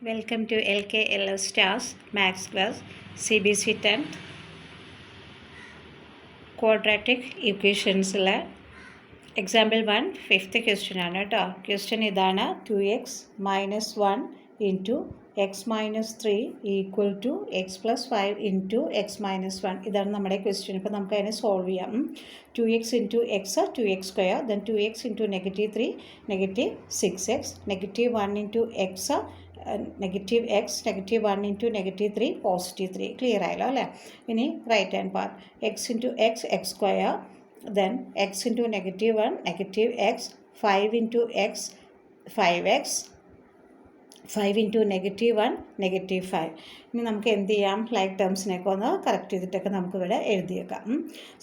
Welcome to LKLF Stars Maths class CBC 10th Quadratic Equations example 1 fifth question ആണ് കേട്ടോ. Question ഇതാണ് 2x minus 1 into x minus 3 equal to x plus 5 into x minus 1. ഇതാണ് നമ്മുടെ question. ഇപ്പോൾ നമുക്ക് അതിനെ solve ചെയ്യാം. 2x into x 2x square, then 2x into negative 3 negative 6x, negative 1 into x negative x, negative 1 into negative 3 positive 3. Clear ആയല്ലോ അല്ലേ? ഇനി right hand part x into x x square, then x into negative 1 negative x, 5 into x 5x, 5 into negative 1 negative 5. ഇനി നമുക്ക് എന്ത് ചെയ്യാം? Like ടേംസിനെയൊക്കെ ഒന്ന് correct ചെയ്തിട്ടൊക്കെ നമുക്കിവിടെ എഴുതിയേക്കാം.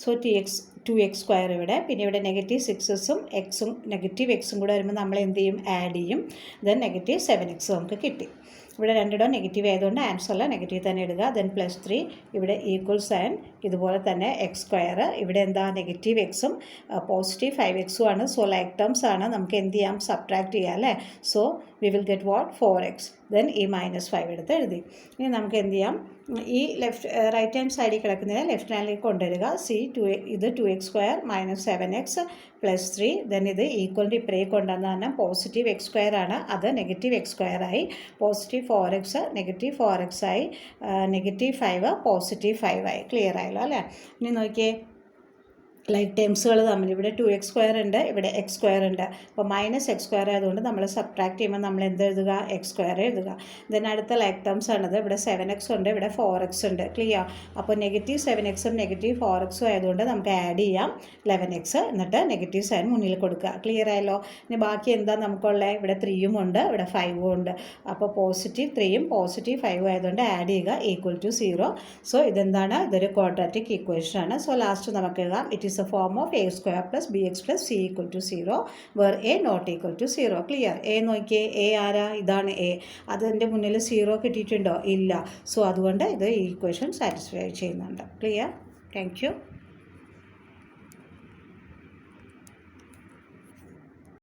So 2x square ഇവിടെ, പിന്നെ ഇവിടെ നെഗറ്റീവ് 6xും എക്സും നെഗറ്റീവ് എക്സും കൂടെ വരുമ്പോൾ നമ്മൾ എന്ത് ചെയ്യും? ആഡ് ചെയ്യും. ദെൻ നെഗറ്റീവ് 7x നമുക്ക് കിട്ടി. ഇവിടെ രണ്ടിടം നെഗറ്റീവ് ആയതുകൊണ്ട് ആൻസറിൽ നെഗറ്റീവ് തന്നെ ഇടുക. ദെൻ പ്ലസ് 3 ഇവിടെ ഈക്വൽ സൈൻ, ഇതുപോലെ തന്നെ എക്സ് സ്ക്വയർ, ഇവിടെ എന്താ നെഗറ്റീവ് എക്സും പോസിറ്റീവ് 5xും ആണ്. സോ ലൈക്ക് ടേംസ് ആണ്, നമുക്ക് എന്ത് ചെയ്യാം? സബ്ട്രാക്ട് ചെയ്യാം അല്ലേ? So we will get what? 4x. Then ഈ -5 എടുത്ത് എഴുതി. ഇനി നമുക്ക് എന്ത് ചെയ്യാം? ഈ റൈറ്റ് ഹാൻഡ് സൈഡിൽ കിടക്കുന്നതിനെ ലെഫ്റ്റ് ഹാൻഡിലേക്ക് കൊണ്ടുവരിക. ഇത് 2x square minus 7x plus 3, then ഇത് ഈക്വലിൻ്റെ ഇപ്പുറേക്ക് കൊണ്ടുവന്ന് തന്നെ പോസിറ്റീവ് എക്സ് സ്ക്വയർ ആണ്, അത് നെഗറ്റീവ് എക്സ് സ്ക്വയർ ആയി. പോസിറ്റീവ് 4x നെഗറ്റീവ് 4x ആയി, നെഗറ്റീവ് 5 പോസിറ്റീവ് 5 ആയി. ക്ലിയർ ആയല്ലോ അല്ലേ? ഇനി നോക്കിയേ, ലൈക്ക് ടേംസുകൾ തമ്മിൽ ഇവിടെ 2x സ്ക്വയർ ഉണ്ട്, ഇവിടെ എക്സ് സ്ക്വയർ ഉണ്ട്. അപ്പോൾ മൈനസ് എക്സ് സ്ക്വയർ ആയതുകൊണ്ട് നമ്മൾ സബ്ട്രാക്ട് ചെയ്യുമ്പോൾ നമ്മൾ എന്ത് എഴുതുക? എക്സ് സ്ക്വയർ എഴുതുക. ദെൻ അടുത്ത ലൈക്ക് ടേംസ് ആണത്. ഇവിടെ 7x ഉണ്ട്, ഇവിടെ 4x ഉണ്ട്. ക്ലിയർ? അപ്പോൾ നെഗറ്റീവ് 7xും നെഗറ്റീവ് 4xും ആയതുകൊണ്ട് നമുക്ക് ആഡ് ചെയ്യാം 11x, എന്നിട്ട് നെഗറ്റീവ് സൈൻ മുന്നിൽ കൊടുക്കുക. ക്ലിയർ ആയല്ലോ? ഇനി ബാക്കി എന്താ നമുക്കുള്ളത്? ഇവിടെ 3ഉം ഉണ്ട്, ഇവിടെ 5ഉം ഉണ്ട്. അപ്പോൾ പോസിറ്റീവ് 3ഉം പോസിറ്റീവ് 5ഉം ആയതുകൊണ്ട് ആഡ് ചെയ്യുക ഈക്വൽ ടു 0. സോ ഇതെന്താണ്? ഇതൊരു ക്വാഡ്രാറ്റിക് ഇക്വേഷൻ ആണ്. സോ ലാസ്റ്റ് നമുക്ക് എഴുതാം, it is a form of a square plus bx plus c equal to 0 where a not equal to 0. Clear? A നോക്കിയേ, എ ആരാ? ഇതാണ് എ. അതിൻ്റെ മുന്നിൽ 0 കിട്ടിയിട്ടുണ്ടോ? ഇല്ല. സോ അതുകൊണ്ട് ഇത് ഈ ഇക്വേഷൻ സാറ്റിസ്ഫൈ ചെയ്യുന്നുണ്ട്. ക്ലിയർ? Thank you.